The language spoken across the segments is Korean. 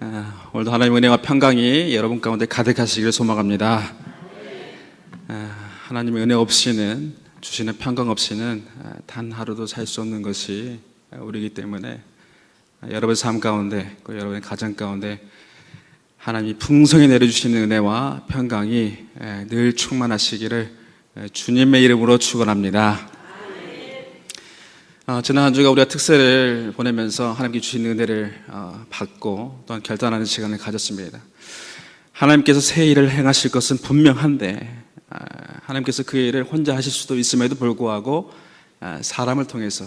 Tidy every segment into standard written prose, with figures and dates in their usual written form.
오늘도 하나님의 은혜와 평강이 여러분 가운데 가득하시기를 소망합니다. 하나님의 은혜 없이는, 주시는 평강 없이는 단 하루도 살 수 없는 것이 우리이기 때문에 여러분의 삶 가운데, 여러분의 가정 가운데 하나님이 풍성히 내려주시는 은혜와 평강이 늘 충만하시기를 주님의 이름으로 축원합니다. 지난 한 주가 우리가 특세를 보내면서 하나님께 주신 은혜를 받고 또한 결단하는 시간을 가졌습니다. 하나님께서 새 일을 행하실 것은 분명한데 하나님께서 그 일을 혼자 하실 수도 있음에도 불구하고 사람을 통해서,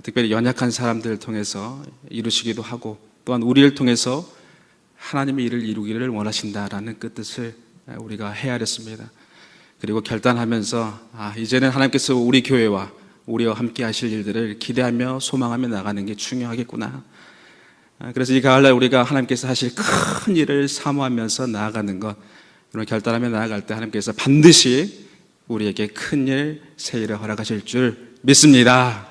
특별히 연약한 사람들을 통해서 이루시기도 하고, 또한 우리를 통해서 하나님의 일을 이루기를 원하신다라는 그 뜻을 우리가 헤아렸습니다. 그리고 결단하면서 이제는 하나님께서 우리 교회와 우리와 함께 하실 일들을 기대하며 소망하며 나가는 게 중요하겠구나. 그래서 이 가을날 우리가 하나님께서 하실 큰 일을 사모하면서 나아가는 것, 그런 결단하며 나아갈 때 하나님께서 반드시 우리에게 큰 일, 새 일을 허락하실 줄 믿습니다.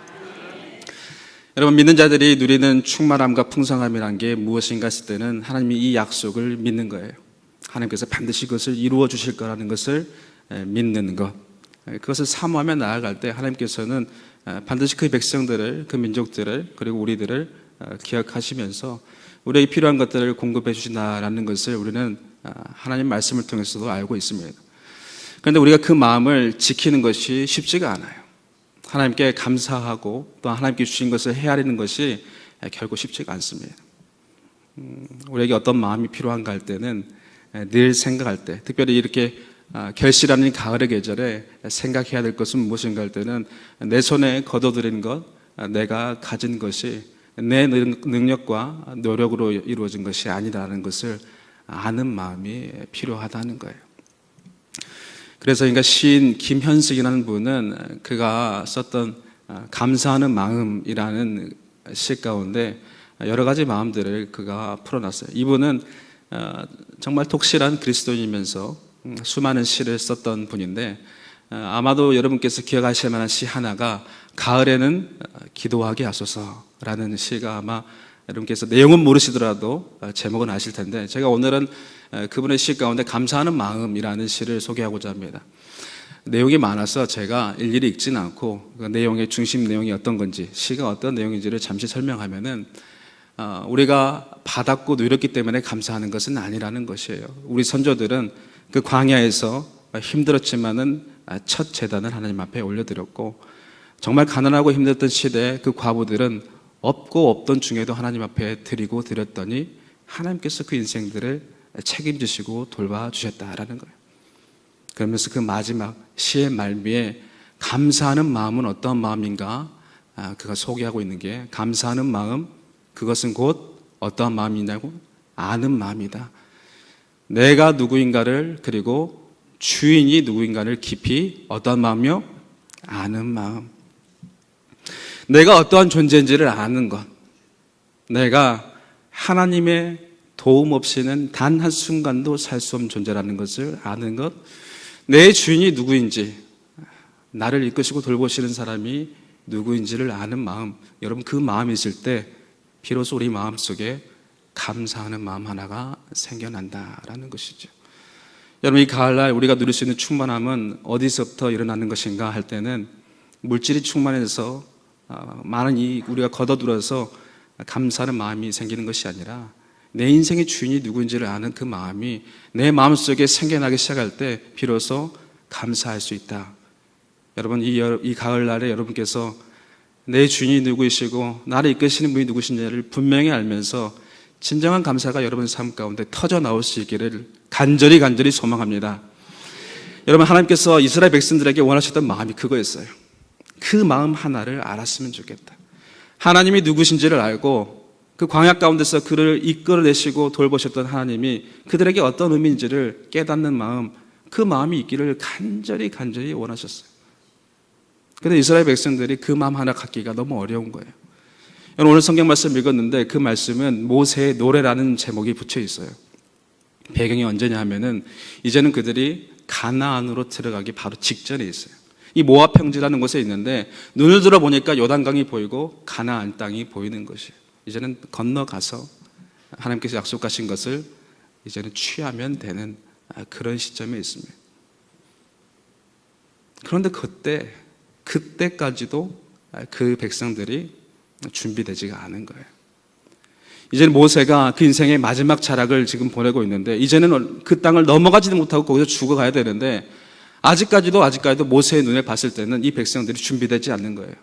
여러분, 믿는 자들이 누리는 충만함과 풍성함이란 게 무엇인가 했을 때는 하나님이 이 약속을 믿는 거예요. 하나님께서 반드시 그것을 이루어 주실 거라는 것을 믿는 것, 그것을 사모하며 나아갈 때 하나님께서는 반드시 그 백성들을, 그 민족들을, 그리고 우리들을 기억하시면서 우리에게 필요한 것들을 공급해 주신다라는 것을 우리는 하나님 말씀을 통해서도 알고 있습니다. 그런데 우리가 그 마음을 지키는 것이 쉽지가 않아요. 하나님께 감사하고 또 하나님께 주신 것을 헤아리는 것이 결코 쉽지가 않습니다. 우리에게 어떤 마음이 필요한가 할 때는 늘 생각할 때, 특별히 이렇게 결실하는 가을의 계절에 생각해야 될 것은 무엇인가 할 때는 내 손에 거둬들인 것, 내가 가진 것이 내 능력과 노력으로 이루어진 것이 아니라는 것을 아는 마음이 필요하다는 거예요. 그래서 시인 김현숙이라는 분은 그가 썼던 감사하는 마음이라는 시 가운데 여러 가지 마음들을 그가 풀어놨어요. 이분은 정말 독실한 그리스도인이면서 수많은 시를 썼던 분인데, 아마도 여러분께서 기억하실 만한 시 하나가 가을에는 기도하게 하소서라는 시가, 아마 여러분께서 내용은 모르시더라도 제목은 아실 텐데, 제가 오늘은 그분의 시 가운데 감사하는 마음이라는 시를 소개하고자 합니다. 내용이 많아서 제가 일일이 읽지는 않고 그 내용의 중심 내용이 어떤 건지, 시가 어떤 내용인지를 잠시 설명하면은 우리가 받았고 누렸기 때문에 감사하는 것은 아니라는 것이에요. 우리 선조들은 그 광야에서 힘들었지만은 첫 제단을 하나님 앞에 올려드렸고, 정말 가난하고 힘들었던 시대에 그 과부들은 없고 없던 중에도 하나님 앞에 드렸더니 하나님께서 그 인생들을 책임지시고 돌봐주셨다라는 거예요. 그러면서 그 마지막 시의 말미에 감사하는 마음은 어떤 마음인가, 그가 소개하고 있는 게, 감사하는 마음, 그것은 곧 어떠한 마음이냐고, 아는 마음이다. 내가 누구인가를, 그리고 주인이 누구인가를 깊이 어떠한 마음이요? 아는 마음. 내가 어떠한 존재인지를 아는 것, 내가 하나님의 도움 없이는 단 한순간도 살 수 없는 존재라는 것을 아는 것, 내 주인이 누구인지, 나를 이끄시고 돌보시는 사람이 누구인지를 아는 마음, 여러분 그 마음이 있을 때 비로소 우리 마음속에 감사하는 마음 하나가 생겨난다라는 것이죠. 여러분, 이 가을날 우리가 누릴 수 있는 충만함은 어디서부터 일어나는 것인가 할 때는, 물질이 충만해서 많은 우리가 걷어들여서 감사하는 마음이 생기는 것이 아니라, 내 인생의 주인이 누구인지를 아는 그 마음이 내 마음속에 생겨나기 시작할 때 비로소 감사할 수 있다. 여러분, 이 가을날에 여러분께서 내 주인이 누구이시고 나를 이끄시는 분이 누구신지를 분명히 알면서 진정한 감사가 여러분 삶 가운데 터져 나올 수 있기를 간절히 소망합니다. 여러분, 하나님께서 이스라엘 백성들에게 원하셨던 마음이 그거였어요. 그 마음 하나를 알았으면 좋겠다. 하나님이 누구신지를 알고 그 광야 가운데서 그를 이끌어내시고 돌보셨던 하나님이 그들에게 어떤 의미인지를 깨닫는 마음, 그 마음이 있기를 간절히 원하셨어요. 그런데 이스라엘 백성들이 그 마음 하나 갖기가 너무 어려운 거예요. 오늘 성경 말씀 읽었는데 그 말씀은 모세의 노래라는 제목이 붙여 있어요. 배경이 언제냐 하면은 이제는 그들이 가나안으로 들어가기 바로 직전에 있어요. 이 모압 평지라는 곳에 있는데 눈을 들어 보니까 요단강이 보이고 가나안 땅이 보이는 것이에요. 이제는 건너가서 하나님께서 약속하신 것을 이제는 취하면 되는 그런 시점에 있습니다. 그런데 그때까지도 그 백성들이 준비되지가 않은 거예요. 이제는 모세가 그 인생의 마지막 자락을 지금 보내고 있는데, 이제는 그 땅을 넘어가지도 못하고 거기서 죽어가야 되는데, 아직까지도 모세의 눈에 봤을 때는 이 백성들이 준비되지 않는 거예요.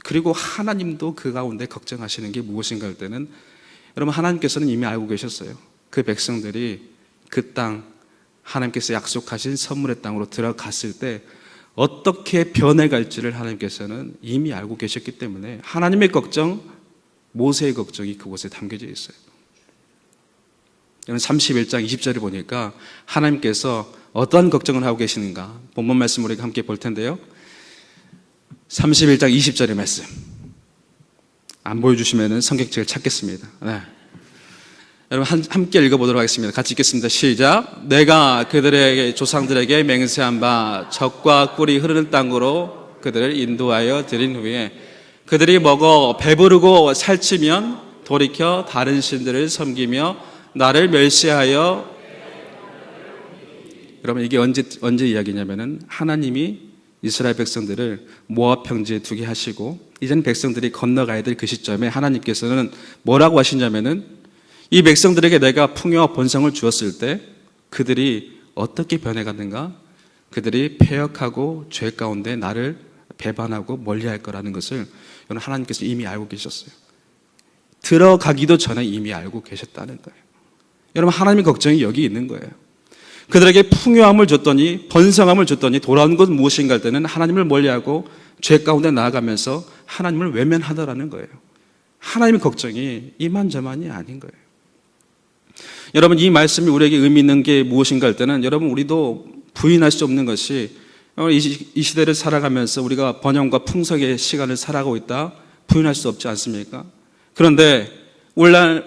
그리고 하나님도 그 가운데 걱정하시는 게 무엇인가 할 때는, 여러분, 하나님께서는 이미 알고 계셨어요. 그 백성들이 그 땅, 하나님께서 약속하신 선물의 땅으로 들어갔을 때 어떻게 변해갈지를 하나님께서는 이미 알고 계셨기 때문에 하나님의 걱정, 모세의 걱정이 그곳에 담겨져 있어요. 31장 20절을 보니까 하나님께서 어떠한 걱정을 하고 계시는가, 본문 말씀 우리가 함께 볼 텐데요. 31장 20절의 말씀 안 보여주시면 성경책을 찾겠습니다. 네. 여러분 함께 읽어보도록 하겠습니다. 같이 읽겠습니다. 시작. 내가 그들에게 조상들에게 맹세한 바 젖과 꿀이 흐르는 땅으로 그들을 인도하여 드린 후에 그들이 먹어 배부르고 살찌면 돌이켜 다른 신들을 섬기며 나를 멸시하여. 여러분, 이게 언제 이야기냐면은 하나님이 이스라엘 백성들을 모압 평지에 두게 하시고 이제는 백성들이 건너가야 될 그 시점에 하나님께서는 뭐라고 하시냐면은, 이 백성들에게 내가 풍요와 번성을 주었을 때 그들이 어떻게 변해갔는가? 그들이 패역하고 죄 가운데 나를 배반하고 멀리할 거라는 것을 하나님께서 이미 알고 계셨어요. 들어가기도 전에 이미 알고 계셨다는 거예요. 여러분, 하나님의 걱정이 여기 있는 거예요. 그들에게 풍요함을 줬더니, 번성함을 줬더니 돌아온 것은 무엇인가 할 때는 하나님을 멀리하고 죄 가운데 나아가면서 하나님을 외면하더라는 거예요. 하나님의 걱정이 이만저만이 아닌 거예요. 여러분, 이 말씀이 우리에게 의미 있는 게 무엇인가 할 때는, 여러분, 우리도 부인할 수 없는 것이, 이 시대를 살아가면서 우리가 번영과 풍성의 시간을 살아가고 있다, 부인할 수 없지 않습니까? 그런데 오늘날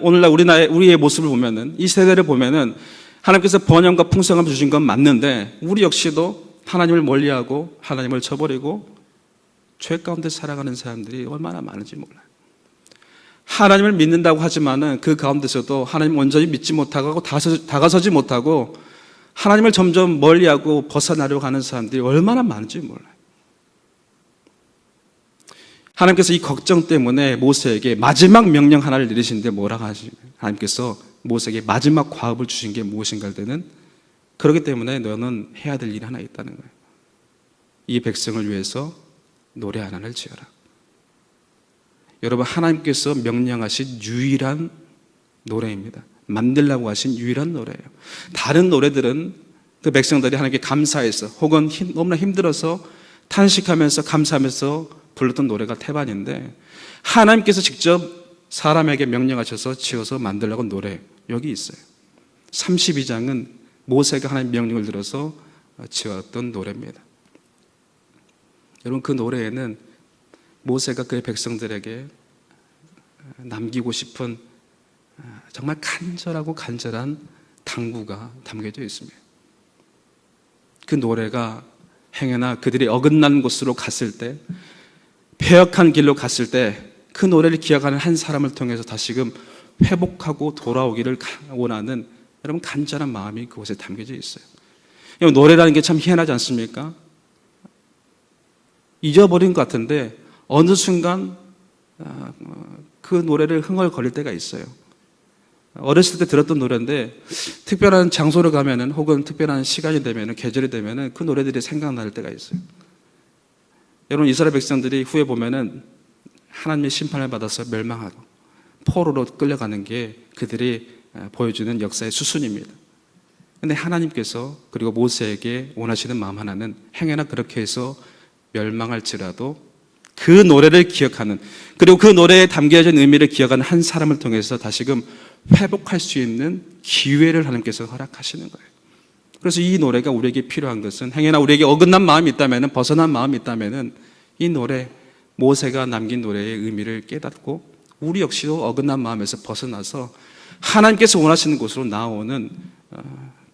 우리의 모습을 보면은, 이 세대를 보면은 하나님께서 번영과 풍성함을 주신 건 맞는데, 우리 역시도 하나님을 멀리하고 하나님을 저버리고 죄 가운데 살아가는 사람들이 얼마나 많은지 몰라요. 하나님을 믿는다고 하지만은 그 가운데서도 하나님 온전히 믿지 못하고 다가서지 못하고 하나님을 점점 멀리하고 벗어나려고 하는 사람들이 얼마나 많은지 몰라요. 하나님께서 이 걱정 때문에 모세에게 마지막 명령 하나를 내리시는데 뭐라고 하십니까? 하나님께서 모세에게 마지막 과업을 주신 게 무엇인가 할 때는, 그렇기 때문에 너는 해야 될 일이 하나 있다는 거예요. 이 백성을 위해서 노래 하나를 지어라. 여러분, 하나님께서 명령하신 유일한 노래입니다. 만들라고 하신 유일한 노래예요. 다른 노래들은 그 백성들이 하나님께 감사해서 혹은 너무나 힘들어서 탄식하면서 감사하면서 불렀던 노래가 태반인데, 하나님께서 직접 사람에게 명령하셔서 지어서 만들라고 노래, 여기 있어요. 32장은 모세가 하나님 명령을 들어서 지었던 노래입니다. 여러분, 그 노래에는 모세가 그의 백성들에게 남기고 싶은 정말 간절한 당부가 담겨져 있습니다. 그 노래가 행여나 그들이 어긋난 곳으로 갔을 때, 패역한 길로 갔을 때 그 노래를 기억하는 한 사람을 통해서 다시금 회복하고 돌아오기를 원하는 여러분 간절한 마음이 그곳에 담겨져 있어요. 노래라는 게 참 희한하지 않습니까? 잊어버린 것 같은데 어느 순간 그 노래를 흥얼거릴 때가 있어요. 어렸을 때 들었던 노래인데 특별한 장소를 가면은 혹은 특별한 시간이 되면은, 계절이 되면은 그 노래들이 생각날 때가 있어요. 여러분, 이스라엘 백성들이 후에 보면은 하나님의 심판을 받아서 멸망하고 포로로 끌려가는 게 그들이 보여주는 역사의 수순입니다. 그런데 하나님께서 그리고 모세에게 원하시는 마음 하나는, 행여나 그렇게 해서 멸망할지라도 그 노래를 기억하는, 그리고 그 노래에 담겨진 의미를 기억하는 한 사람을 통해서 다시금 회복할 수 있는 기회를 하나님께서 허락하시는 거예요. 그래서 이 노래가 우리에게 필요한 것은, 행여나 우리에게 어긋난 마음이 있다면, 벗어난 마음이 있다면 이 노래, 모세가 남긴 노래의 의미를 깨닫고 우리 역시도 어긋난 마음에서 벗어나서 하나님께서 원하시는 곳으로 나오는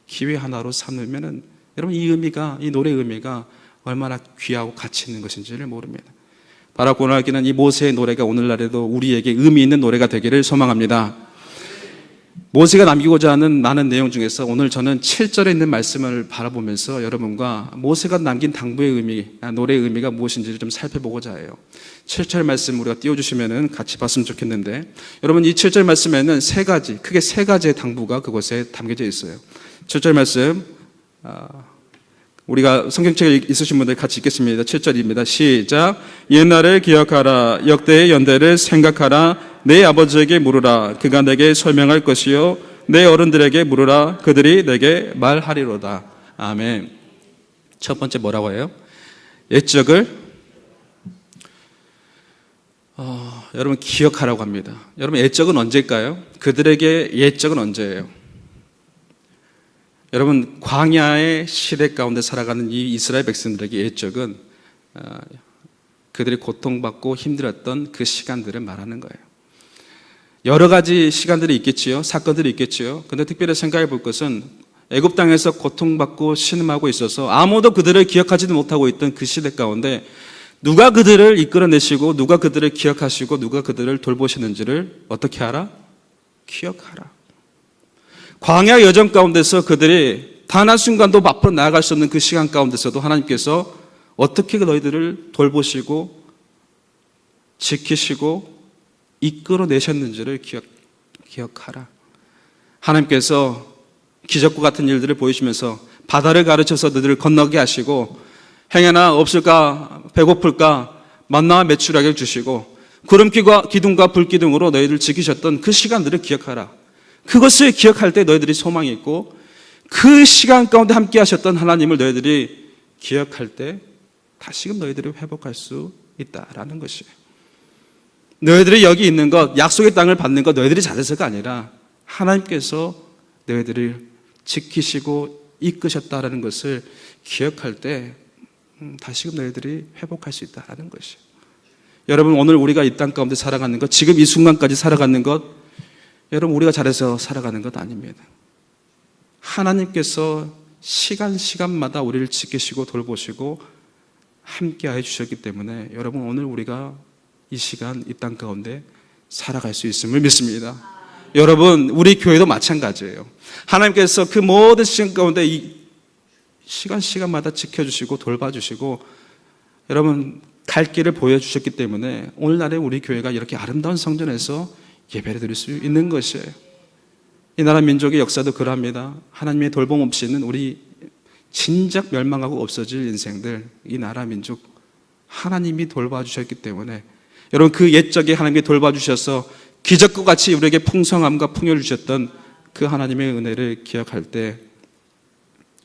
기회 하나로 삼으면은, 여러분, 이 노래의 의미가 얼마나 귀하고 가치 있는 것인지를 모릅니다. 바라고 원하기는 이 모세의 노래가 오늘날에도 우리에게 의미 있는 노래가 되기를 소망합니다. 모세가 남기고자 하는 많은 내용 중에서 오늘 저는 7절에 있는 말씀을 바라보면서 여러분과 모세가 남긴 당부의 의미, 노래의 의미가 무엇인지를 좀 살펴보고자 해요. 7절 말씀 우리가 띄워주시면 같이 봤으면 좋겠는데, 여러분 이 7절 말씀에는 크게 세 가지의 당부가 그곳에 담겨져 있어요. 7절 말씀, 우리가 성경책에 있으신 분들 같이 읽겠습니다. 7절입니다. 시작. 옛날을 기억하라. 역대의 연대를 생각하라. 내 아버지에게 물으라. 그가 내게 설명할 것이요. 내 어른들에게 물으라. 그들이 내게 말하리로다. 아멘. 첫 번째 뭐라고 해요? 옛적을 여러분 기억하라고 합니다. 여러분 옛적은 언제일까요? 그들에게 옛적은 언제예요? 여러분 광야의 시대 가운데 살아가는 이 이스라엘 백성들에게 옛적은 그들이 고통받고 힘들었던 그 시간들을 말하는 거예요. 여러 가지 시간들이 있겠지요. 사건들이 있겠지요. 근데 특별히 생각해 볼 것은 애굽 땅에서 고통받고 신음하고 있어서 아무도 그들을 기억하지도 못하고 있던 그 시대 가운데 누가 그들을 이끌어내시고 누가 그들을 기억하시고 누가 그들을 돌보시는지를 어떻게 알아? 기억하라. 광야 여정 가운데서 그들이 단 한순간도 앞으로 나아갈 수 없는 그 시간 가운데서도 하나님께서 어떻게 너희들을 돌보시고 지키시고 이끌어내셨는지를 기억하라. 하나님께서 기적과 같은 일들을 보이시면서 바다를 가르쳐서 너희들을 건너게 하시고 행여나 없을까 배고플까 만나와 메추라기를 주시고 기둥과 불기둥으로 너희들 지키셨던 그 시간들을 기억하라. 그것을 기억할 때 너희들이 소망이 있고 그 시간 가운데 함께 하셨던 하나님을 너희들이 기억할 때 다시금 너희들이 회복할 수 있다라는 것이에요. 너희들이 여기 있는 것, 약속의 땅을 받는 것 너희들이 잘해서가 아니라 하나님께서 너희들을 지키시고 이끄셨다라는 것을 기억할 때 다시금 너희들이 회복할 수 있다라는 것이에요. 여러분 오늘 우리가 이 땅 가운데 살아가는 것, 지금 이 순간까지 살아가는 것, 여러분 우리가 잘해서 살아가는 것 아닙니다. 하나님께서 시간마다 우리를 지키시고 돌보시고 함께해 주셨기 때문에 여러분 오늘 우리가 이 시간 이 땅 가운데 살아갈 수 있음을 믿습니다. 여러분 우리 교회도 마찬가지예요. 하나님께서 그 모든 시간 가운데 이 시간마다 지켜주시고 돌봐주시고 여러분 갈 길을 보여주셨기 때문에 오늘날에 우리 교회가 이렇게 아름다운 성전에서 예배를 드릴 수 있는 것이에요. 이 나라 민족의 역사도 그러합니다. 하나님의 돌봄 없이는 우리 진작 멸망하고 없어질 인생들, 이 나라 민족 하나님이 돌봐주셨기 때문에 여러분 그 옛적에 하나님이 돌봐주셔서 기적과 같이 우리에게 풍성함과 풍요를 주셨던 그 하나님의 은혜를 기억할 때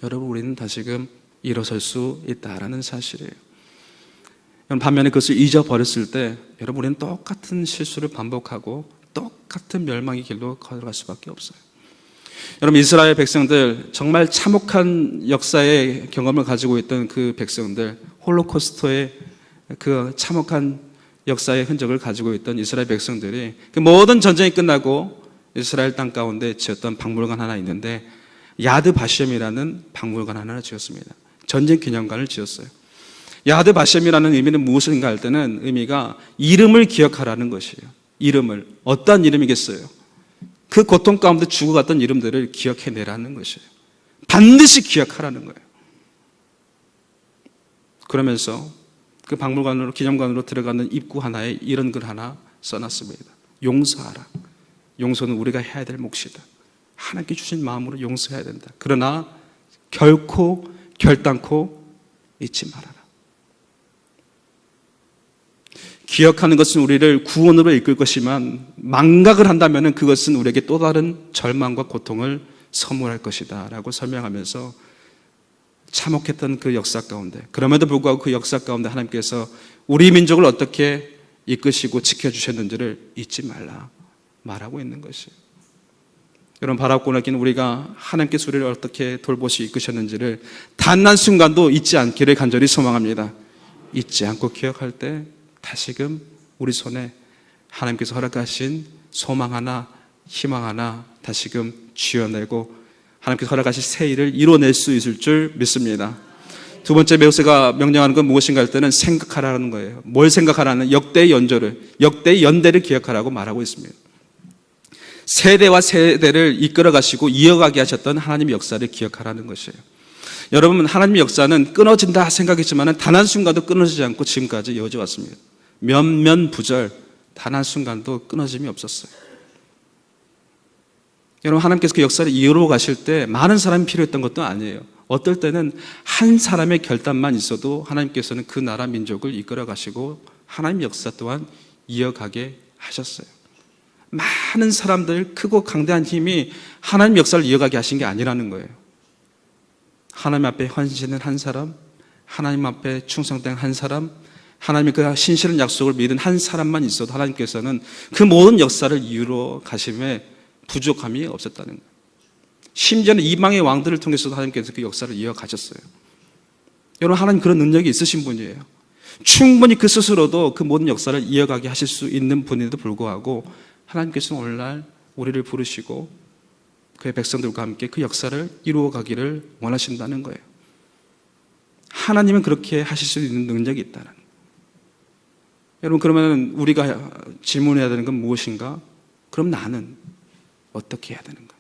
여러분 우리는 다시금 일어설 수 있다라는 사실이에요. 반면에 그것을 잊어버렸을 때 여러분 우리는 똑같은 실수를 반복하고 똑같은 멸망의 길로 걸어갈 수밖에 없어요. 여러분 이스라엘 백성들 정말 참혹한 역사의 경험을 가지고 있던 그 백성들, 홀로코스터의 그 참혹한 역사의 흔적을 가지고 있던 이스라엘 백성들이 그 모든 전쟁이 끝나고 이스라엘 땅 가운데 지었던 박물관 하나 있는데 야드 바셈이라는 박물관 하나를 지었습니다. 전쟁 기념관을 지었어요. 야드 바셈이라는 의미는 무엇인가 할 때는 의미가 이름을 기억하라는 것이에요. 이름을. 어떤 이름이겠어요? 그 고통 가운데 죽어갔던 이름들을 기억해내라는 것이에요. 반드시 기억하라는 거예요. 그러면서 그 박물관으로 기념관으로 들어가는 입구 하나에 이런 글 하나 써놨습니다. 용서하라. 용서는 우리가 해야 될 몫이다. 하나님께 주신 마음으로 용서해야 된다. 그러나 결단코 잊지 말아라. 기억하는 것은 우리를 구원으로 이끌 것이지만 망각을 한다면 그것은 우리에게 또 다른 절망과 고통을 선물할 것이다 라고 설명하면서 참혹했던 그 역사 가운데, 그럼에도 불구하고 그 역사 가운데 하나님께서 우리 민족을 어떻게 이끄시고 지켜주셨는지를 잊지 말라 말하고 있는 것이에요. 여러분 바라보고 나기는 우리가 하나님께서 우리를 어떻게 돌보시 이끄셨는지를 단 한순간도 잊지 않기를 간절히 소망합니다. 잊지 않고 기억할 때 다시금 우리 손에 하나님께서 허락하신 소망 하나, 희망 하나 다시금 쥐어내고 하나님께서 허락하신 새 일을 이뤄낼 수 있을 줄 믿습니다. 두 번째 메우스가 명령하는 건 무엇인가 할 때는 생각하라는 거예요. 뭘 생각하라는? 역대의 연대를 기억하라고 말하고 있습니다. 세대와 세대를 이끌어 가시고 이어가게 하셨던 하나님의 역사를 기억하라는 것이에요. 여러분, 하나님의 역사는 끊어진다 생각했지만 단 한순간도 끊어지지 않고 지금까지 이어져 왔습니다. 면면부절 단 한순간도 끊어짐이 없었어요. 여러분, 하나님께서 그 역사를 이어로 가실 때 많은 사람이 필요했던 것도 아니에요. 어떨 때는 한 사람의 결단만 있어도 하나님께서는 그 나라 민족을 이끌어 가시고 하나님의 역사 또한 이어가게 하셨어요. 많은 사람들, 크고 강대한 힘이 하나님의 역사를 이어가게 하신 게 아니라는 거예요. 하나님 앞에 헌신한 한 사람, 하나님 앞에 충성된 한 사람, 하나님의 그 신실한 약속을 믿은 한 사람만 있어도 하나님께서는 그 모든 역사를 이루어 가심에 부족함이 없었다는 거예요. 심지어는 이방의 왕들을 통해서도 하나님께서 그 역사를 이어가셨어요. 여러분, 하나님 그런 능력이 있으신 분이에요. 충분히 그 스스로도 그 모든 역사를 이어가게 하실 수 있는 분인데도 불구하고 하나님께서는 오늘날 우리를 부르시고 그의 백성들과 함께 그 역사를 이루어가기를 원하신다는 거예요. 하나님은 그렇게 하실 수 있는 능력이 있다는 거예요. 여러분, 그러면 우리가 질문해야 되는 건 무엇인가? 그럼 나는 어떻게 해야 되는가?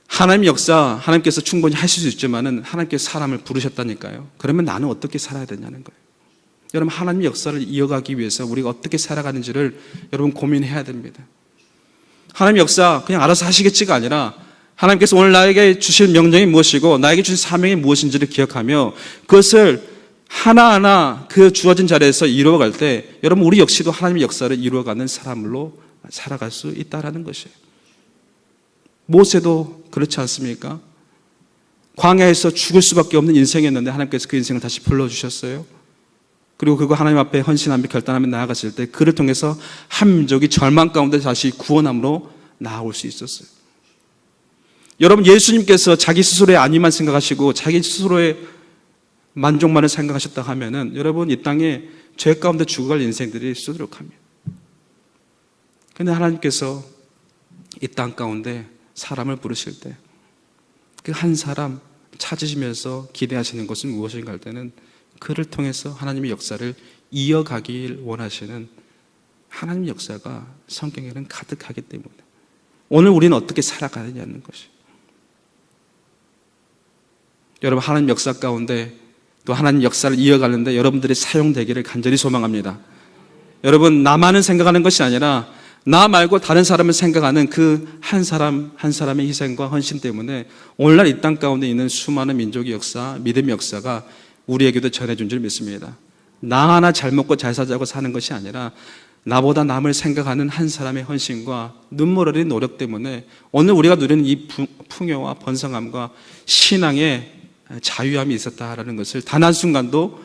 하나님의 역사, 하나님께서 충분히 하실 수 있지만은 하나님께서 사람을 부르셨다니까요. 그러면 나는 어떻게 살아야 되냐는 거예요. 여러분, 하나님의 역사를 이어가기 위해서 우리가 어떻게 살아가는지를 여러분 고민해야 됩니다. 하나님의 역사 그냥 알아서 하시겠지가 아니라 하나님께서 오늘 나에게 주실 명령이 무엇이고 나에게 주신 사명이 무엇인지를 기억하며 그것을 하나하나 그 주어진 자리에서 이루어갈 때 여러분, 우리 역시도 하나님의 역사를 이루어가는 사람으로 살아갈 수 있다는 것이에요. 모세도 그렇지 않습니까? 광야에서 죽을 수밖에 없는 인생이었는데 하나님께서 그 인생을 다시 불러주셨어요. 그리고 그거 하나님 앞에 헌신하며 결단하며 나아갔을 때 그를 통해서 한 민족이 절망 가운데 다시 구원함으로 나아올 수 있었어요. 여러분, 예수님께서 자기 스스로의 안위만 생각하시고 자기 스스로의 만족만을 생각하셨다 하면은 여러분, 이 땅에 죄 가운데 죽어갈 인생들이 수두룩합니다. 그런데 하나님께서 이 땅 가운데 사람을 부르실 때 그 한 사람 찾으시면서 기대하시는 것은 무엇인가 할 때는 그를 통해서 하나님의 역사를 이어가길 원하시는 하나님의 역사가 성경에는 가득하기 때문에 오늘 우리는 어떻게 살아가느냐는 것이. 여러분, 하나님 역사 가운데 또 하나님 역사를 이어가는데 여러분들이 사용되기를 간절히 소망합니다. 여러분, 나만은 생각하는 것이 아니라 나 말고 다른 사람을 생각하는 그 한 사람 한 사람의 희생과 헌신 때문에 오늘날 이 땅 가운데 있는 수많은 민족의 역사, 믿음의 역사가 우리에게도 전해준 줄 믿습니다. 나 하나 잘 먹고 잘 살자고 사는 것이 아니라 나보다 남을 생각하는 한 사람의 헌신과 눈물 어린 노력 때문에 오늘 우리가 누리는 이 풍요와 번성함과 신앙의 자유함이 있었다라는 것을 단 한순간도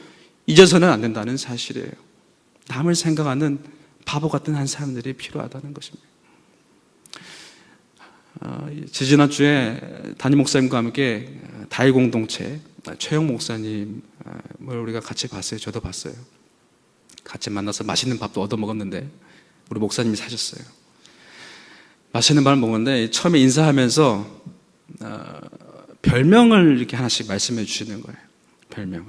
잊어서는 안 된다는 사실이에요. 남을 생각하는 바보 같은 한 사람들이 필요하다는 것입니다. 지지난주에 담임 목사님과 함께 다일 공동체 최영 목사님을 우리가 같이 봤어요. 저도 봤어요. 같이 만나서 맛있는 밥도 얻어 먹었는데 우리 목사님이 사셨어요. 맛있는 밥을 먹었는데 처음에 인사하면서 별명을 이렇게 하나씩 말씀해 주시는 거예요. 별명을.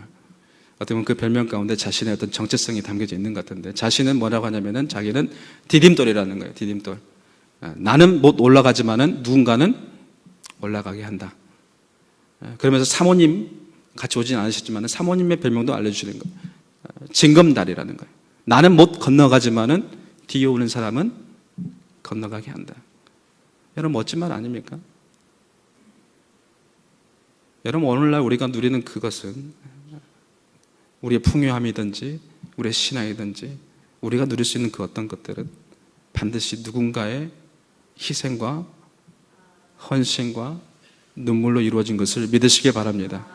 어떻게 보면 그 별명 가운데 자신의 어떤 정체성이 담겨져 있는 것 같은데 자신은 뭐라고 하냐면은 자기는 디딤돌이라는 거예요. 디딤돌. 나는 못 올라가지만은 누군가는 올라가게 한다. 그러면서 사모님 같이 오진 않으셨지만 사모님의 별명도 알려주시는 거예요. 징검다리라는 거예요. 나는 못 건너가지만은 뒤에 오는 사람은 건너가게 한다. 여러분, 멋진 말 아닙니까? 여러분, 오늘날 우리가 누리는 그것은 우리의 풍요함이든지 우리의 신앙이든지 우리가 누릴 수 있는 그 어떤 것들은 반드시 누군가의 희생과 헌신과 눈물로 이루어진 것을 믿으시기 바랍니다.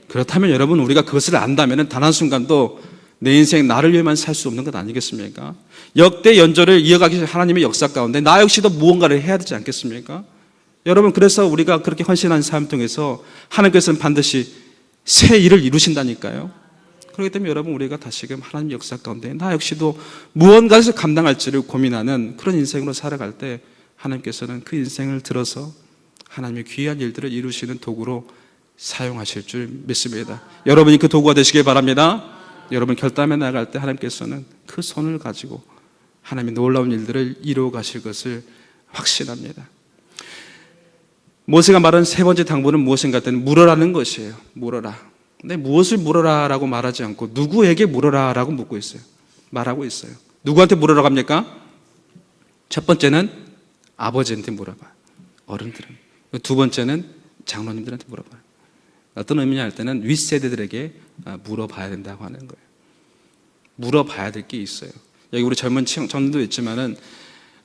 그렇다면 여러분, 우리가 그것을 안다면 단 한순간도 내 인생 나를 위해만 살 수 없는 것 아니겠습니까? 역대 연조를 이어가기 위해 하나님의 역사 가운데 나 역시도 무언가를 해야 되지 않겠습니까? 여러분, 그래서 우리가 그렇게 헌신하는 삶 통해서 하나님께서는 반드시 새 일을 이루신다니까요. 그렇기 때문에 여러분, 우리가 다시금 하나님 역사 가운데 나 역시도 무언가에서 감당할지를 고민하는 그런 인생으로 살아갈 때 하나님께서는 그 인생을 들어서 하나님의 귀한 일들을 이루시는 도구로 사용하실 줄 믿습니다. 여러분이 그 도구가 되시길 바랍니다. 여러분 결단해 나갈 때 하나님께서는 그 손을 가지고 하나님이 놀라운 일들을 이루어 가실 것을 확신합니다. 모세가 말한 세 번째 당부는 무엇인가 했더니 물어라는 것이에요. 물어라. 근데 무엇을 물어라라고 말하지 않고 누구에게 물어라라고 묻고 있어요. 말하고 있어요. 누구한테 물어라고 합니까? 첫 번째는 아버지한테 물어봐. 어른들은. 두 번째는 장로님들한테 물어봐요. 어떤 의미냐 할 때는 윗세대들에게 물어봐야 된다고 하는 거예요. 물어봐야 될 게 있어요. 여기 우리 젊은 청년도 있지만은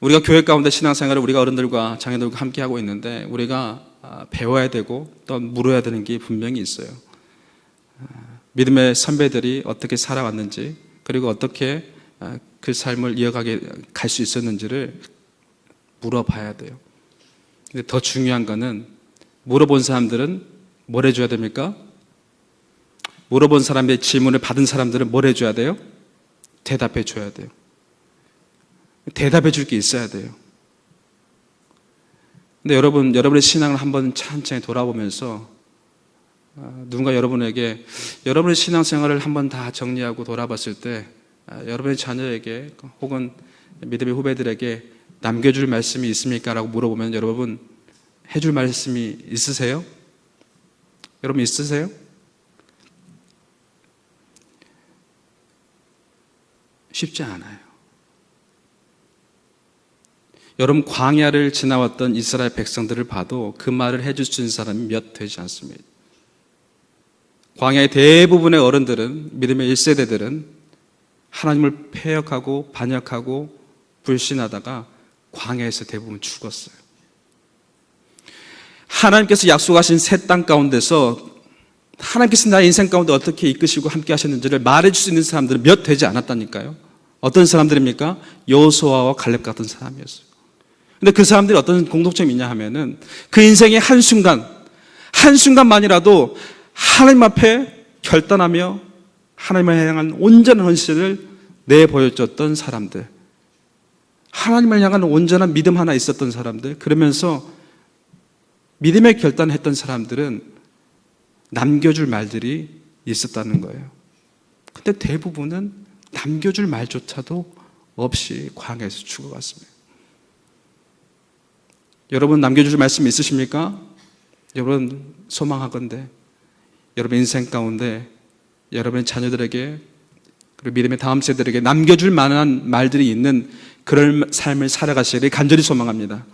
우리가 교회 가운데 신앙생활을 우리가 어른들과 장애들과 함께 하고 있는데 우리가 배워야 되고 또 물어야 되는 게 분명히 있어요. 믿음의 선배들이 어떻게 살아왔는지 그리고 어떻게 그 삶을 이어가게 갈 수 있었는지를 물어봐야 돼요. 근데 더 중요한 거는 물어본 사람들은 뭘 해줘야 됩니까? 물어본 사람의 질문을 받은 사람들은 뭘 해줘야 돼요? 대답해 줘야 돼요. 대답해 줄 게 있어야 돼요. 근데 여러분의 신앙을 한번 천천히 돌아보면서 누군가 여러분에게 여러분의 신앙생활을 한번 다 정리하고 돌아봤을 때 여러분의 자녀에게 혹은 믿음의 후배들에게 남겨줄 말씀이 있습니까? 라고 물어보면 여러분 해줄 말씀이 있으세요? 여러분 있으세요? 쉽지 않아요. 여러분 광야를 지나왔던 이스라엘 백성들을 봐도 그 말을 해줄 수 있는 사람이 몇 되지 않습니다. 광야의 대부분의 어른들은 믿음의 1세대들은 하나님을 패역하고 반역하고 불신하다가 광야에서 대부분 죽었어요. 하나님께서 약속하신 새 땅 가운데서 하나님께서 나의 인생 가운데 어떻게 이끄시고 함께 하셨는지를 말해줄 수 있는 사람들은 몇 되지 않았다니까요. 어떤 사람들입니까? 여호수아와 갈렙 같은 사람이었어요. 근데 그 사람들이 어떤 공통점이 있냐 하면은 그 인생의 한순간만이라도 하나님 앞에 결단하며 하나님을 향한 온전한 헌신을 내보여줬던 사람들, 하나님을 향한 온전한 믿음 하나 있었던 사람들, 그러면서 믿음의 결단했던 사람들은 남겨줄 말들이 있었다는 거예요. 근데 대부분은 남겨줄 말조차도 없이 광야에서 죽어갔습니다. 여러분 남겨줄 말씀 있으십니까? 여러분 소망하건대 여러분 인생 가운데 여러분의 자녀들에게 그리고 믿음의 다음 세대들에게 남겨줄 만한 말들이 있는 그런 삶을 살아가시기를 간절히 소망합니다.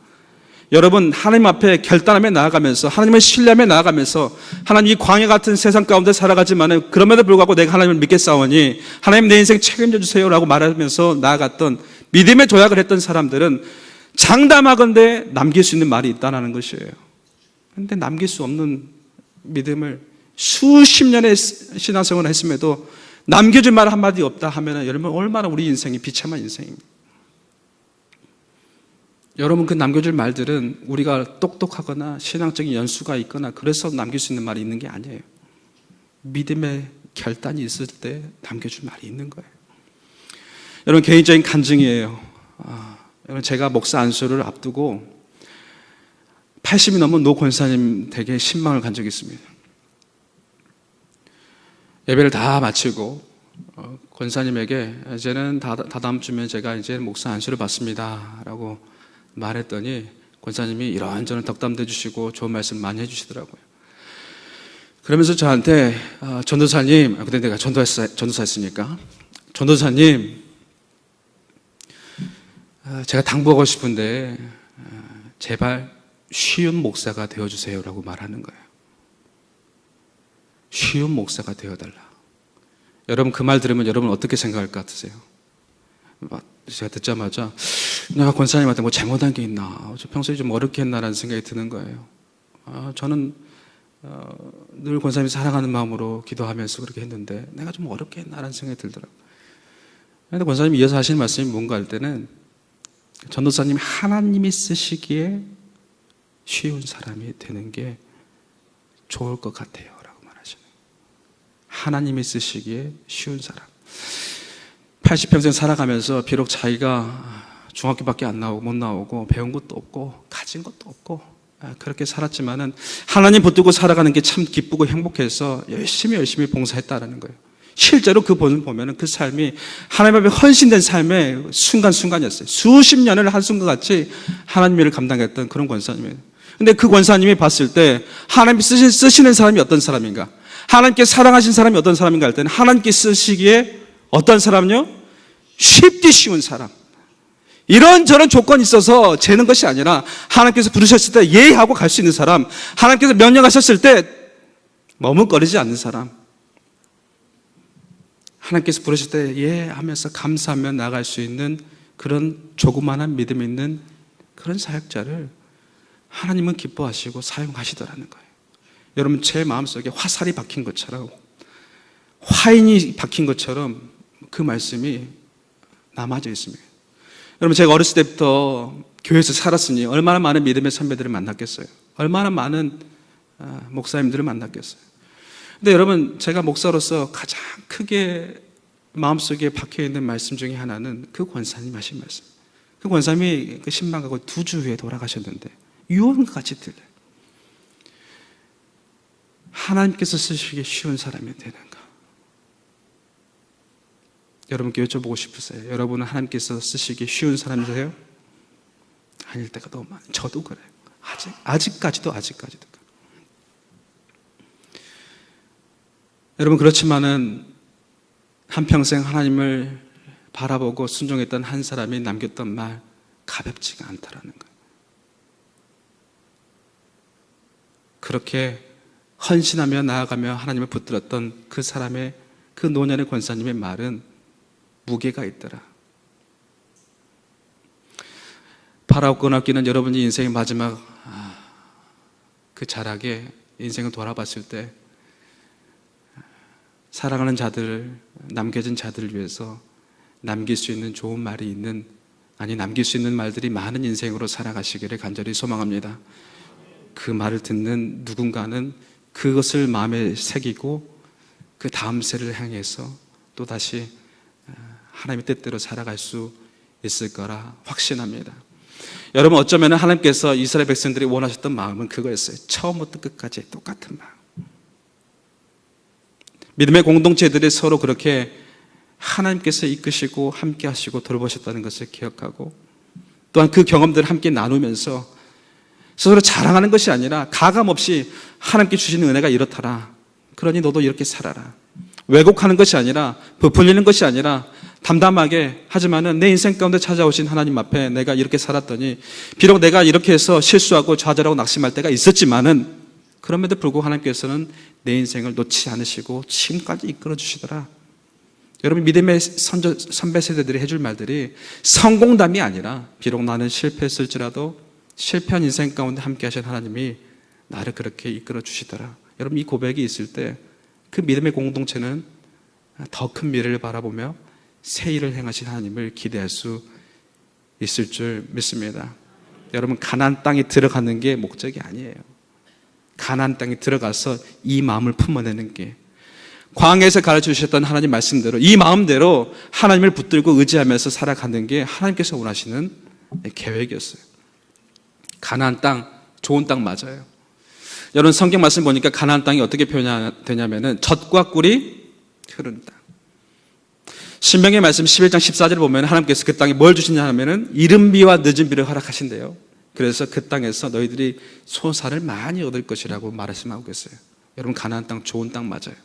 여러분 하나님 앞에 결단하며 나아가면서 하나님을 신뢰하며 나아가면서 하나님 이 광야 같은 세상 가운데 살아가지만 그럼에도 불구하고 내가 하나님을 믿겠사오니 하나님 내 인생 책임져 주세요 라고 말하면서 나아갔던 믿음의 조약을 했던 사람들은 장담하건대 남길 수 있는 말이 있다는 것이에요. 그런데 남길 수 없는 믿음을 수십 년의 신앙생활을 했음에도 남겨줄 말 한마디 없다 하면 여러분 얼마나 우리 인생이 비참한 인생입니다. 여러분 그 남겨줄 말들은 우리가 똑똑하거나 신앙적인 연수가 있거나 그래서 남길 수 있는 말이 있는 게 아니에요. 믿음의 결단이 있을 때 남겨줄 말이 있는 거예요. 여러분 개인적인 간증이에요. 여러분 제가 목사 안수를 앞두고 80이 넘은 노 권사님 댁에 신망을 간 적이 있습니다. 예배를 다 마치고 권사님에게 이제는 다 다음 주면 제가 이제 목사 안수를 받습니다 라고 말했더니 권사님이 이런저런 덕담도 해주시고 좋은 말씀 많이 해주시더라고요. 그러면서 저한테 전도사님, 그때 내가 전도사였으니까 전도사님 제가 당부하고 싶은데 제발 쉬운 목사가 되어주세요 라고 말하는 거예요. 쉬운 목사가 되어달라. 여러분 그 말 들으면 여러분 어떻게 생각할 것 같으세요? 제가 듣자마자 내가 권사님한테 뭐 잘못한 게 있나, 평소에 좀 어렵게 했나라는 생각이 드는 거예요. 저는 늘 권사님이 사랑하는 마음으로 기도하면서 그렇게 했는데 내가 좀 어렵게 했나라는 생각이 들더라고요. 그런데 권사님이 이어서 하시는 말씀이 뭔가 할 때는 전도사님 하나님이 쓰시기에 쉬운 사람이 되는 게 좋을 것 같아요 라고 말하시네요. 하나님이 쓰시기에 쉬운 사람. 80평생 살아가면서 비록 자기가 중학교밖에 못 나오고 배운 것도 없고 가진 것도 없고 그렇게 살았지만은 하나님 붙들고 살아가는 게 참 기쁘고 행복해서 열심히 봉사했다라는 거예요. 실제로 그 보면은 그 삶이 하나님 앞에 헌신된 삶의 순간순간이었어요. 수십 년을 한순간같이 하나님 일을 감당했던 그런 권사님이에요. 근데 그 권사님이 봤을 때 하나님이 쓰시는 사람이 어떤 사람인가, 하나님께 사랑하신 사람이 어떤 사람인가 할 때는 하나님께 쓰시기에 어떤 사람요? 쉽게 쉬운 사람. 이런저런 조건이 있어서 재는 것이 아니라 하나님께서 부르셨을 때 예하고 갈 수 있는 사람, 하나님께서 명령하셨을 때 머뭇거리지 않는 사람, 하나님께서 부르실 때 예 하면서 감사하며 나갈 수 있는 그런 조그마한 믿음 있는 그런 사역자를 하나님은 기뻐하시고 사용하시더라는 거예요. 여러분, 제 마음속에 화살이 박힌 것처럼, 화인이 박힌 것처럼 그 말씀이 남아져 있습니다. 여러분, 제가 어렸을 때부터 교회에서 살았으니 얼마나 많은 믿음의 선배들을 만났겠어요. 얼마나 많은 목사님들을 만났겠어요. 근데 여러분, 제가 목사로서 가장 크게 마음속에 박혀있는 말씀 중에 하나는 그 권사님 하신 말씀. 그 권사님이 그 신방가고 2주 후에 돌아가셨는데 유언과 같이 들려요. 하나님께서 쓰시기 쉬운 사람이 되는가? 여러분께 여쭤보고 싶으세요. 여러분은 하나님께서 쓰시기 쉬운 사람이세요? 아닐 때가 너무 많아요. 저도 그래요. 아직까지도. 여러분, 그렇지만은 한평생 하나님을 바라보고 순종했던 한 사람이 남겼던 말, 가볍지가 않다라는 거예요. 그렇게 헌신하며 나아가며 하나님을 붙들었던 그 사람의, 그 노년의 권사님의 말은 무게가 있더라. 파라오고나기는 여러분이 인생의 마지막 그 자락에 인생을 돌아봤을 때 사랑하는 자들을, 남겨진 자들을 위해서 남길 수 있는 좋은 말이 있는, 남길 수 있는 말들이 많은 인생으로 살아가시기를 간절히 소망합니다. 그 말을 듣는 누군가는 그것을 마음에 새기고 그 다음 세를 향해서 또다시 하나님의 뜻대로 살아갈 수 있을 거라 확신합니다. 여러분, 어쩌면 하나님께서 이스라엘 백성들이 원하셨던 마음은 그거였어요. 처음부터 끝까지 똑같은 마음. 믿음의 공동체들이 서로 그렇게 하나님께서 이끄시고 함께 하시고 돌보셨다는 것을 기억하고, 또한 그 경험들을 함께 나누면서 스스로 자랑하는 것이 아니라 가감없이 하나님께 주시는 은혜가 이렇더라, 그러니 너도 이렇게 살아라, 왜곡하는 것이 아니라, 부풀리는 것이 아니라 담담하게, 하지만은 내 인생 가운데 찾아오신 하나님 앞에 내가 이렇게 살았더니, 비록 내가 이렇게 해서 실수하고 좌절하고 낙심할 때가 있었지만은 그럼에도 불구하고 하나님께서는 내 인생을 놓지 않으시고 지금까지 이끌어 주시더라. 여러분, 믿음의 선배 세대들이 해줄 말들이 성공담이 아니라, 비록 나는 실패했을지라도 실패한 인생 가운데 함께 하신 하나님이 나를 그렇게 이끌어 주시더라. 여러분, 이 고백이 있을 때 그 믿음의 공동체는 더 큰 미래를 바라보며 새 일을 행하신 하나님을 기대할 수 있을 줄 믿습니다. 여러분, 가나안 땅에 들어가는 게 목적이 아니에요. 가나안 땅에 들어가서 이 마음을 품어내는 게, 광야에서 가르쳐주셨던 하나님 말씀대로 이 마음대로 하나님을 붙들고 의지하면서 살아가는 게 하나님께서 원하시는 계획이었어요. 가나안 땅, 좋은 땅 맞아요. 여러분, 성경 말씀 보니까 가나안 땅이 어떻게 표현되냐면은 젖과 꿀이 흐르는 땅. 신명기 말씀 11장 14절을 보면 하나님께서 그 땅에 뭘 주시냐 하면은 이른 비와 늦은 비를 허락하신대요. 그래서 그 땅에서 너희들이 소사를 많이 얻을 것이라고 말씀하고 계세요. 여러분, 가나안 땅 좋은 땅 맞아요.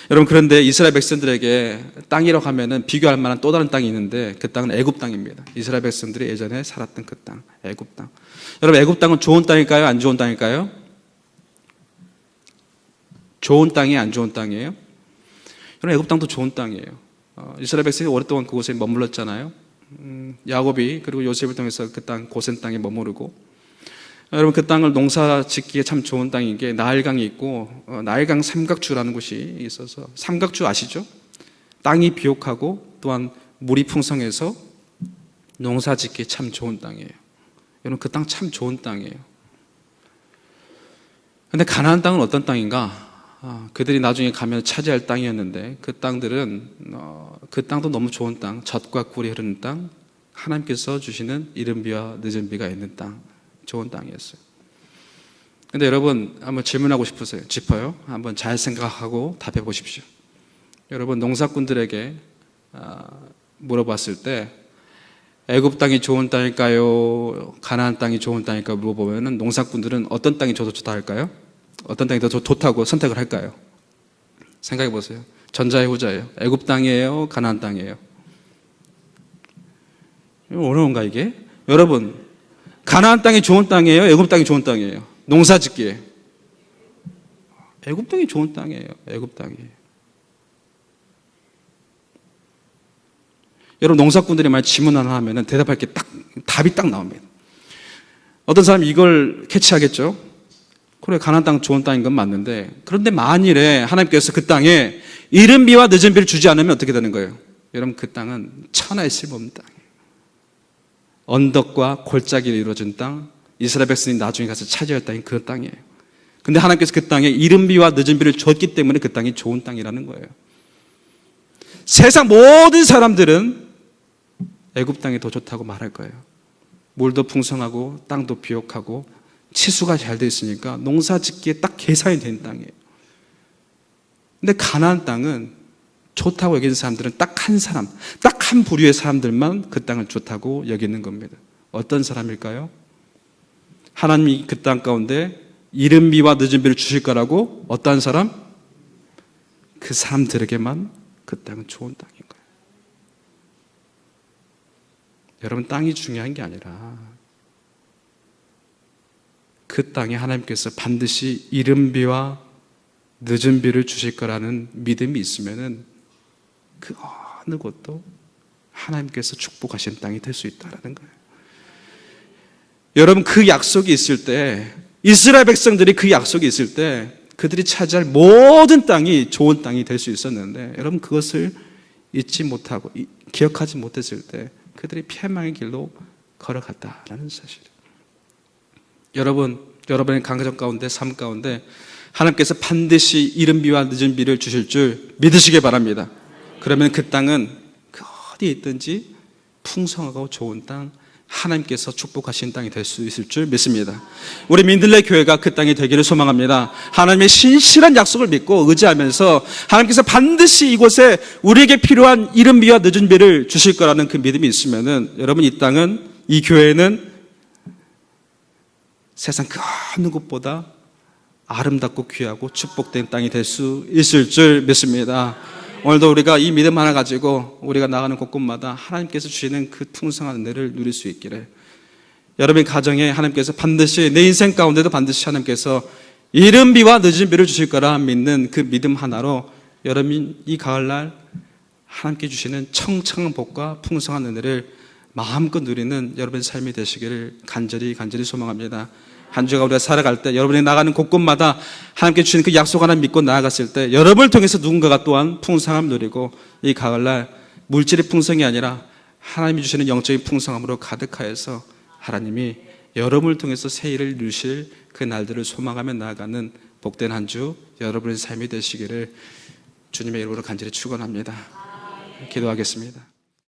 여러분, 그런데 이스라엘 백성들에게 땅이라고 하면은 비교할 만한 또 다른 땅이 있는데 그 땅은 애굽 땅입니다. 이스라엘 백성들이 예전에 살았던 그 땅, 애굽 땅. 여러분, 애굽 땅은 좋은 땅일까요? 안 좋은 땅일까요? 좋은 땅이 안 좋은 땅이에요? 여러분, 애굽 땅도 좋은 땅이에요. 이스라엘 백성이 오랫동안 그곳에 머물렀잖아요. 야곱이 그리고 요셉을 통해서 그 땅, 고센 땅에 머무르고, 여러분, 그 땅을 농사 짓기에 참 좋은 땅인 게 나일강이 있고, 나일강 삼각주라는 곳이 있어서, 삼각주 아시죠? 땅이 비옥하고 또한 물이 풍성해서 농사 짓기에 참 좋은 땅이에요. 여러분, 그 땅 참 좋은 땅이에요. 근데 가나안 땅은 어떤 땅인가? 그들이 나중에 가면 차지할 땅이었는데 그 땅들은 그 땅도 너무 좋은 땅, 젖과 꿀이 흐르는 땅, 하나님께서 주시는 이른 비와 늦은 비가 있는 땅, 좋은 땅이었어요. 근데 여러분, 한번 질문하고 싶으세요? 짚어요? 한번 잘 생각하고 답해 보십시오. 여러분, 농사꾼들에게 물어봤을 때 애굽 땅이 좋은 땅일까요? 가나안 땅이 좋은 땅일까요? 물어보면 농사꾼들은 어떤 땅이 더 좋다 할까요? 어떤 땅이 더 좋다고 선택을 할까요? 생각해 보세요. 전자예요, 후자예요? 애굽 땅이에요? 가나안 땅이에요? 어려운가 이게? 여러분, 가나안 땅이 좋은 땅이에요? 애굽 땅이 좋은 땅이에요? 농사짓기에 애굽 땅이 좋은 땅이에요. 애굽 땅이에요. 여러분, 농사꾼들이 만약 질문 하나 하면 대답할 게 답이 딱 나옵니다. 어떤 사람이 이걸 캐치하겠죠? 그래, 가나안 땅 좋은 땅인 건 맞는데, 그런데 만일에 하나님께서 그 땅에 이른 비와 늦은 비를 주지 않으면 어떻게 되는 거예요? 여러분, 그 땅은 천하의 쓸모없는 땅이에요. 언덕과 골짜기로 이루어진 땅, 이스라엘 백성이 나중에 가서 차지할 땅이 그 땅이에요. 근데 하나님께서 그 땅에 이른 비와 늦은 비를 줬기 때문에 그 땅이 좋은 땅이라는 거예요. 세상 모든 사람들은 애굽 땅이 더 좋다고 말할 거예요. 물도 풍성하고 땅도 비옥하고 치수가 잘 돼 있으니까 농사 짓기에 딱 계산이 된 땅이에요. 근데 가나안 땅은 좋다고 여기는 사람들은 딱 한 사람, 딱 한 부류의 사람들만 그 땅을 좋다고 여기는 겁니다. 어떤 사람일까요? 하나님이 그 땅 가운데 이른 비와 늦은 비를 주실 거라고 어떠한 사람? 그 사람들에게만 그 땅은 좋은 땅인 거예요. 여러분, 땅이 중요한 게 아니라 그 땅에 하나님께서 반드시 이른 비와 늦은 비를 주실 거라는 믿음이 있으면은 그 어느 곳도 하나님께서 축복하신 땅이 될 수 있다는 거예요. 여러분, 그 약속이 있을 때, 이스라엘 백성들이 그 약속이 있을 때 그들이 차지할 모든 땅이 좋은 땅이 될 수 있었는데, 여러분, 그것을 잊지 못하고 기억하지 못했을 때 그들이 패망의 길로 걸어갔다라는 사실이에요. 여러분의 가정 가운데, 삶 가운데 하나님께서 반드시 이른 비와 늦은 비를 주실 줄 믿으시기 바랍니다. 그러면 그 땅은 그 어디에 있든지 풍성하고 좋은 땅, 하나님께서 축복하신 땅이 될 수 있을 줄 믿습니다. 우리 민들레 교회가 그 땅이 되기를 소망합니다. 하나님의 신실한 약속을 믿고 의지하면서 하나님께서 반드시 이곳에 우리에게 필요한 이른 비와 늦은 비를 주실 거라는 그 믿음이 있으면은, 여러분, 이 땅은, 이 교회는 세상 그 어느 곳보다 아름답고 귀하고 축복된 땅이 될 수 있을 줄 믿습니다. 오늘도 우리가 이 믿음 하나 가지고 우리가 나가는 곳곳마다 하나님께서 주시는 그 풍성한 은혜를 누릴 수 있기를, 여러분의 가정에 하나님께서 반드시, 내 인생 가운데도 반드시 하나님께서 이른 비와 늦은 비를 주실 거라 믿는 그 믿음 하나로 여러분 이 가을날 하나님께 주시는 청청한 복과 풍성한 은혜를 마음껏 누리는 여러분의 삶이 되시기를 간절히 소망합니다. 한 주가 우리가 살아갈 때, 여러분이 나가는 곳곳마다 하나님께 주시는 그 약속 하나 믿고 나아갔을 때 여러분을 통해서 누군가가 또한 풍성함을 누리고, 이 가을날 물질의 풍성이 아니라 하나님이 주시는 영적인 풍성함으로 가득하여서 하나님이 여러분을 통해서 새 일을 이루실 그 날들을 소망하며 나아가는 복된 한 주 여러분의 삶이 되시기를 주님의 이름으로 간절히 축원합니다. 기도하겠습니다.